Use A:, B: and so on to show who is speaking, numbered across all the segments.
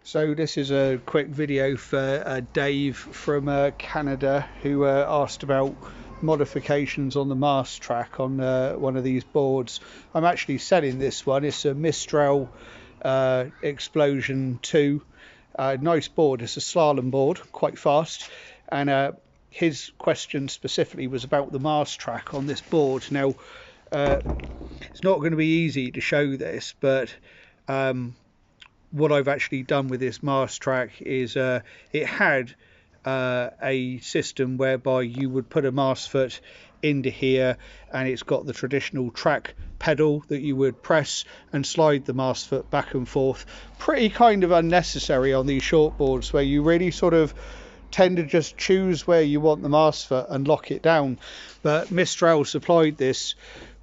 A: So this is a quick video for Dave from Canada, who asked about modifications on the Mast track on one of these boards. I'm actually selling this one. It's a Mistral Explosion 2. Nice board. It's a slalom board, quite fast. And his question specifically was about the Mast track on this board. Now, it's not going to be easy to show this, but what I've actually done with this Mast track is it had a system whereby you would put a mast foot into here, and it's got the traditional track pedal that you would press and slide the mast foot back and forth. Pretty kind of unnecessary on these short boards, where you really sort of tend to just choose where you want the mast foot and lock it down. But Mistral supplied this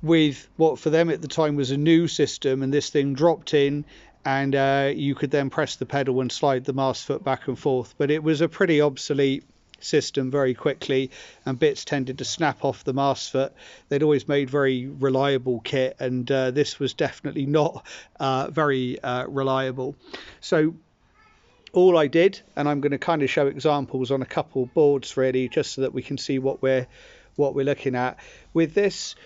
A: with what for them at the time was a new system, and this thing dropped in, and you could then press the pedal and slide the mast foot back and forth. But it was a pretty obsolete system very quickly, and bits tended to snap off the mast foot. They'd always made very reliable kit, and this was definitely not very reliable. So all I did, and I'm going to kind of show examples on a couple boards really, just so that we can see what we're looking at with this.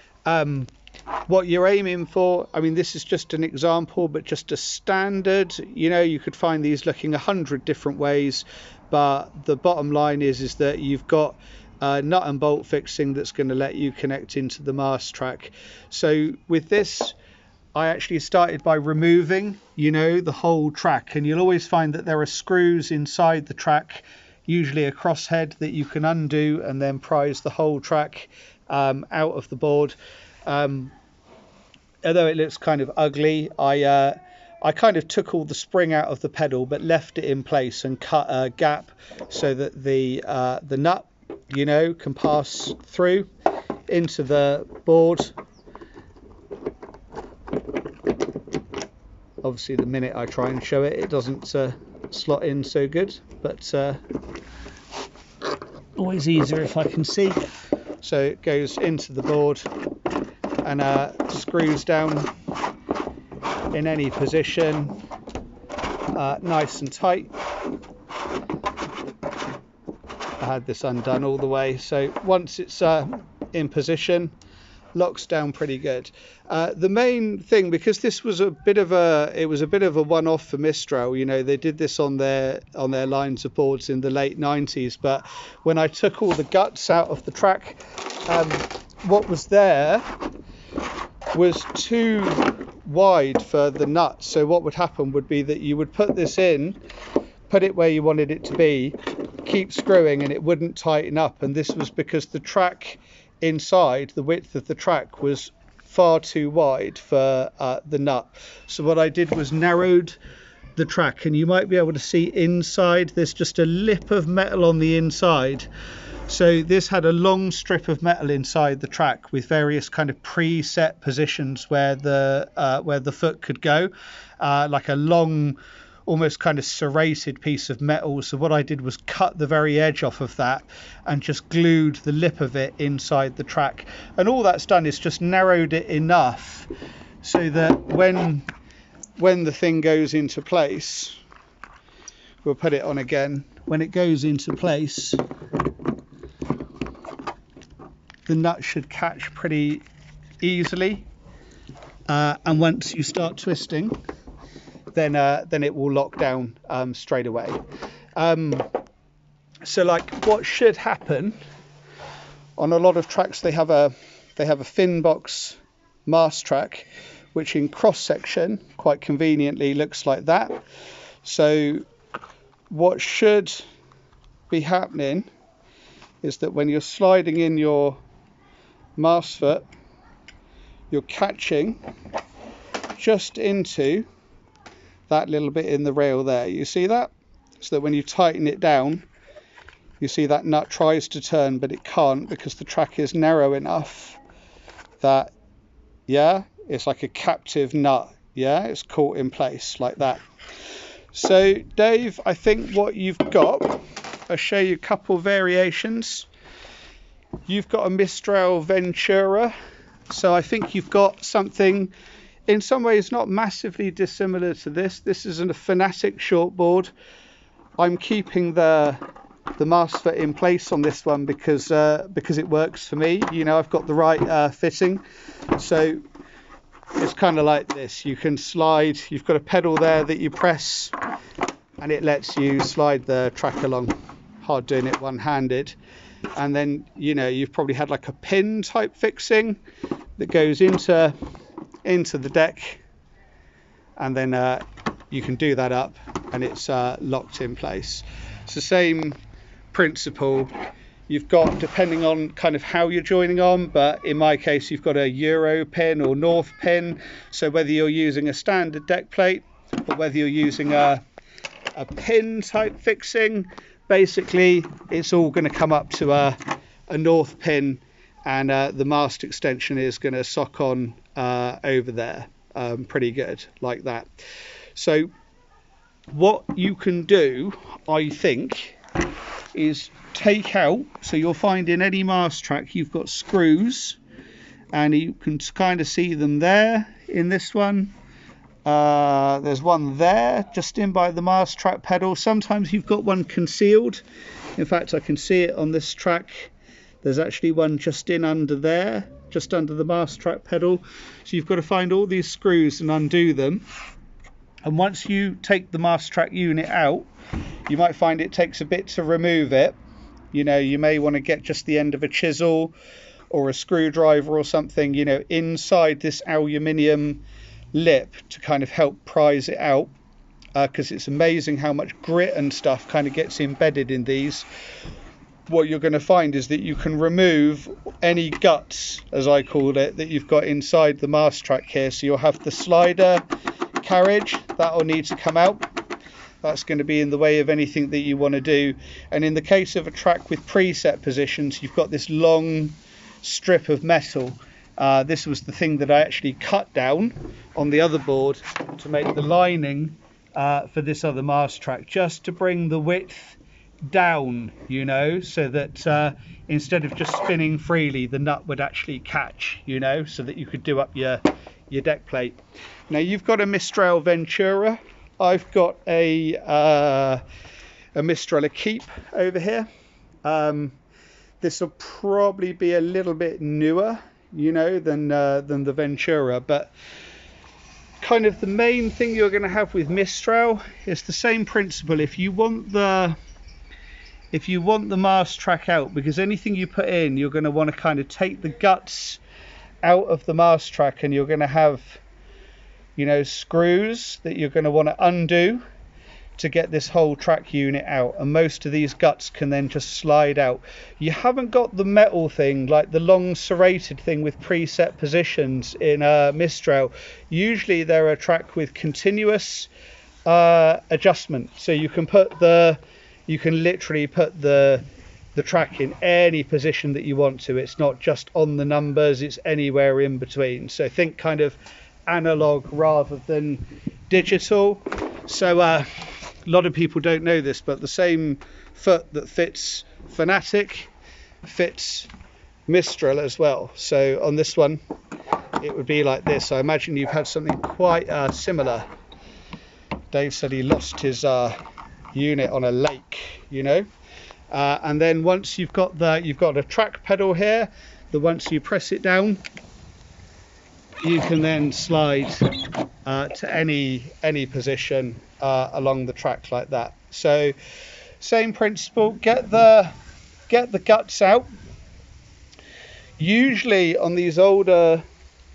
A: What you're aiming for, I mean, this is just an example, but just a standard, you know, you could find these looking 100 different ways, but the bottom line is that you've got nut and bolt fixing that's going to let you connect into the Mast track. So with this, I actually started by removing, you know, the whole track, and you'll always find that there are screws inside the track, usually a crosshead that you can undo and then prise the whole track out of the board. Although it looks kind of ugly, I kind of took all the spring out of the pedal but left it in place and cut a gap so that the nut, you know, can pass through into the board. Obviously the minute I try and show it, it doesn't slot in so good, but always easier if I can see. So it goes into the board and screws down in any position, nice and tight. I had this undone all the way, so once it's in position, locks down pretty good. The main thing, because this was a bit of a one-off for Mistral, you know, they did this on their lines of boards in the late 90s, but when I took all the guts out of the track, what was there was too wide for the nut. So what would happen would be that you would put this in, put it where you wanted it to be, keep screwing, and it wouldn't tighten up. And this was because the track inside, the width of the track was far too wide for the nut. So what I did was narrowed the track, and you might be able to see inside there's just a lip of metal on the inside. So this had a long strip of metal inside the track with various kind of preset positions where the foot could go, like a long, almost kind of serrated piece of metal. So what I did was cut the very edge off of that and just glued the lip of it inside the track. And all that's done is just narrowed it enough so that when the thing goes into place, we'll put it on again, when it goes into place, the nut should catch pretty easily, and once you start twisting, then it will lock down straight away. So like what should happen on a lot of tracks, they have a fin box Mast track, which in cross section quite conveniently looks like that. So what should be happening is that when you're sliding in your mast foot, you're catching just into that little bit in the rail there. You see that? So that when you tighten it down, you see that nut tries to turn, but it can't because the track is narrow enough that, yeah, it's like a captive nut. Yeah, it's caught in place like that. So Dave, I think what you've got, I'll show you a couple variations. You've got a Mistral Ventura, so I think you've got something in some ways not massively dissimilar to this. This is a Fanatic shortboard. I'm keeping the mast foot in place on this one because it works for me. You know, I've got the right fitting, so it's kind of like this. You can slide, you've got a pedal there that you press and it lets you slide the track along. Hard doing it one-handed. And then, you know, you've probably had like a pin type fixing that goes into the deck, and then you can do that up and it's locked in place. It's the same principle. You've got, depending on kind of how you're joining on, but in my case you've got a Euro pin or North pin, so whether you're using a standard deck plate or whether you're using a pin type fixing, basically it's all going to come up to a North pin, and the mast extension is going to sock on over there pretty good like that. So what you can do, I think, is take out, so you'll find in any mast track you've got screws, and you can kind of see them there in this one. There's one there just in by the mast track pedal. Sometimes you've got one concealed. In fact, I can see it on this track. There's actually one just in under there, just under the mast track pedal. So you've got to find all these screws and undo them. And once you take the mast track unit out, you might find it takes a bit to remove it. You know, you may want to get just the end of a chisel or a screwdriver or something, you know, inside this aluminium lip to kind of help prise it out, because it's amazing how much grit and stuff kind of gets embedded in these. What you're going to find is that you can remove any guts, as I called it, that you've got inside the mast track here. So you'll have the slider carriage that will need to come out. That's going to be in the way of anything that you want to do. And in the case of a track with preset positions, you've got this long strip of metal. This was the thing that I actually cut down on the other board to make the lining for this other mast track, just to bring the width down, you know, so that instead of just spinning freely, the nut would actually catch, you know, so that you could do up your deck plate. Now you've got a Mistral Ventura. I've got a Mistral Keep over here. This will probably be a little bit newer, you know, than the Ventura, but kind of the main thing you're going to have with Mistral is the same principle. If you want the mast track out, because anything you put in, you're going to want to kind of take the guts out of the mast track, and you're going to have, you know, screws that you're going to want to undo to get this whole track unit out, and most of these guts can then just slide out. You haven't got the metal thing, like the long serrated thing with preset positions in Mistral. Usually they're a track with continuous adjustment, so you can literally put the track in any position that you want to. It's not just on the numbers, it's anywhere in between. So think kind of analog rather than digital. So a lot of people don't know this, but the same foot that fits Fanatic fits Mistral as well. So on this one it would be like this. I imagine you've had something quite similar. Dave said he lost his unit on a lake, you know. And then once you've got a track pedal here, that once you press it down, you can then slide to any position along the track like that. So same principle. Get the guts out. Usually on these older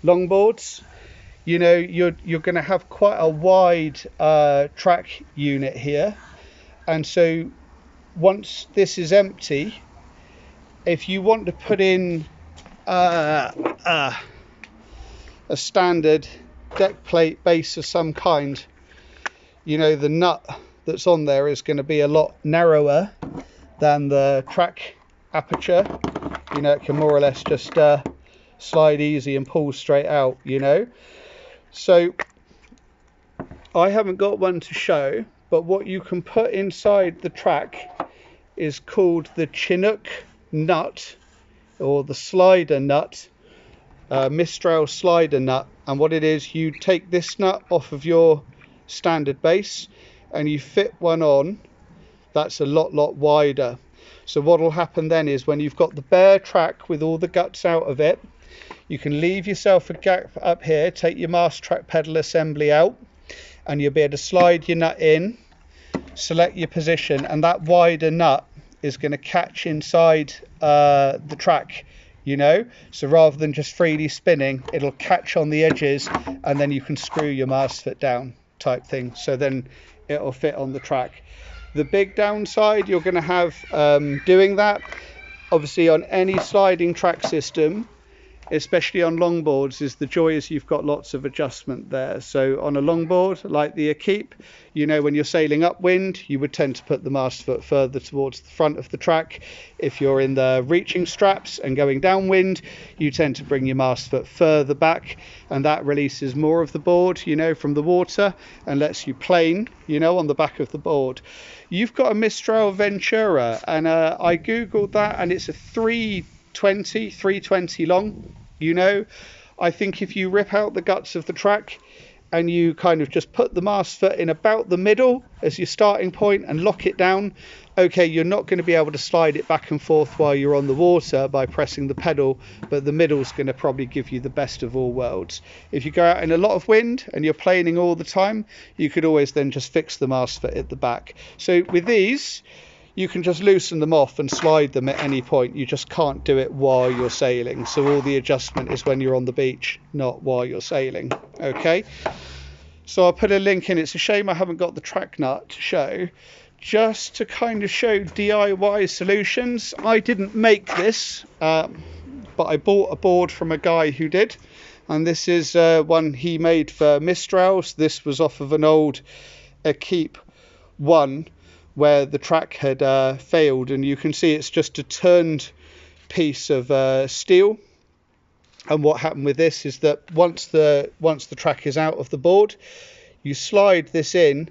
A: longboards, you know, you're going to have quite a wide track unit here, and so once this is empty, if you want to put in a standard deck plate base of some kind, you know, the nut that's on there is going to be a lot narrower than the track aperture. You know, it can more or less just slide easy and pull straight out, you know. So I haven't got one to show, but what you can put inside the track is called the Chinook nut, or the slider nut, Mistral slider nut. And what it is, you take this nut off of your standard base and you fit one on that's a lot wider. So what will happen then is, when you've got the bare track with all the guts out of it, you can leave yourself a gap up here, take your Mast track pedal assembly out, and you'll be able to slide your nut in, select your position, and that wider nut is going to catch inside the track, you know. So rather than just freely spinning, it'll catch on the edges, and then you can screw your mast foot down type thing. So then it'll fit on the track. The big downside you're going to have doing that, obviously on any sliding track system, especially on longboards, is the joy is you've got lots of adjustment there. So on a longboard like the Akeep, you know, when you're sailing upwind, you would tend to put the mast foot further towards the front of the track. If you're in the reaching straps and going downwind, you tend to bring your mast foot further back, and that releases more of the board, you know, from the water, and lets you plane, you know, on the back of the board. You've got a Mistral Ventura, and I googled that, and it's a 320 long, you know. I think if you rip out the guts of the track and you kind of just put the mast foot in about the middle as your starting point and lock it down, okay, you're not going to be able to slide it back and forth while you're on the water by pressing the pedal, but the middle's going to probably give you the best of all worlds. If you go out in a lot of wind and you're planing all the time, you could always then just fix the mast foot at the back. So with these, you can just loosen them off and slide them at any point. You just can't do it while you're sailing. So all the adjustment is when you're on the beach, not while you're sailing. Okay. So I'll put a link in. It's a shame I haven't got the track nut to show, just to kind of show DIY solutions. I didn't make this, but I bought a board from a guy who did. And this is one he made for Mistrals. This was off of an old Akeep 1, where the track had failed, and you can see it's just a turned piece of steel. And what happened with this is that once the track is out of the board, you slide this in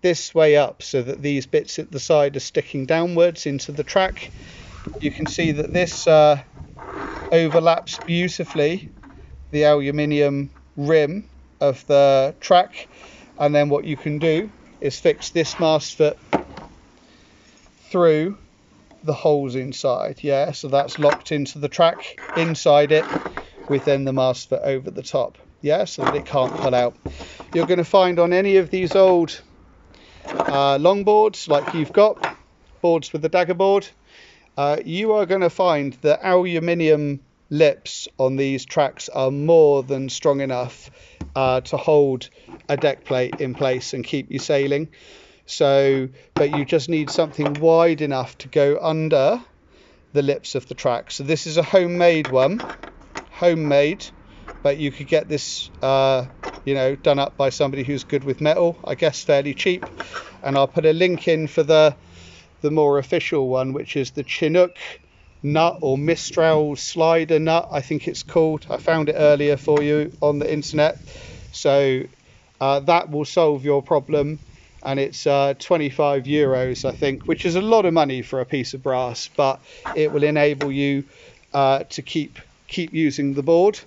A: this way up so that these bits at the side are sticking downwards into the track. You can see that this overlaps beautifully the aluminium rim of the track, and then what you can do is fix this mast foot through the holes inside. Yeah, so that's locked into the track inside it, with then the mast foot over the top. Yeah, so that it can't pull out. You're going to find on any of these old longboards, like you've got boards with the dagger board, you are going to find the aluminium lips on these tracks are more than strong enough to hold a deck plate in place and keep you sailing. So, but you just need something wide enough to go under the lips of the track. So this is a homemade one, but you could get this you know, done up by somebody who's good with metal, I guess fairly cheap. And I'll put a link in for the more official one, which is the Chinook nut, or Mistral slider nut, I think it's called. I found it earlier for you on the internet. So that will solve your problem, and it's 25 euros, I think, which is a lot of money for a piece of brass, but it will enable you to keep using the board,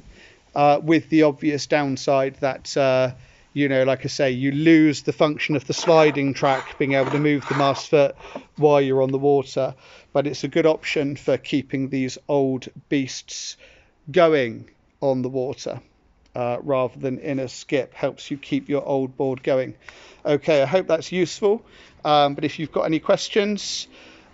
A: with the obvious downside that you know, like I say, you lose the function of the sliding track, being able to move the mast foot while you're on the water. But it's a good option for keeping these old beasts going on the water, rather than in a skip. Helps you keep your old board going. Okay, I hope that's useful. But if you've got any questions,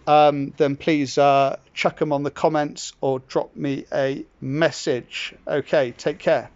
A: then please chuck them on the comments or drop me a message. Okay, take care.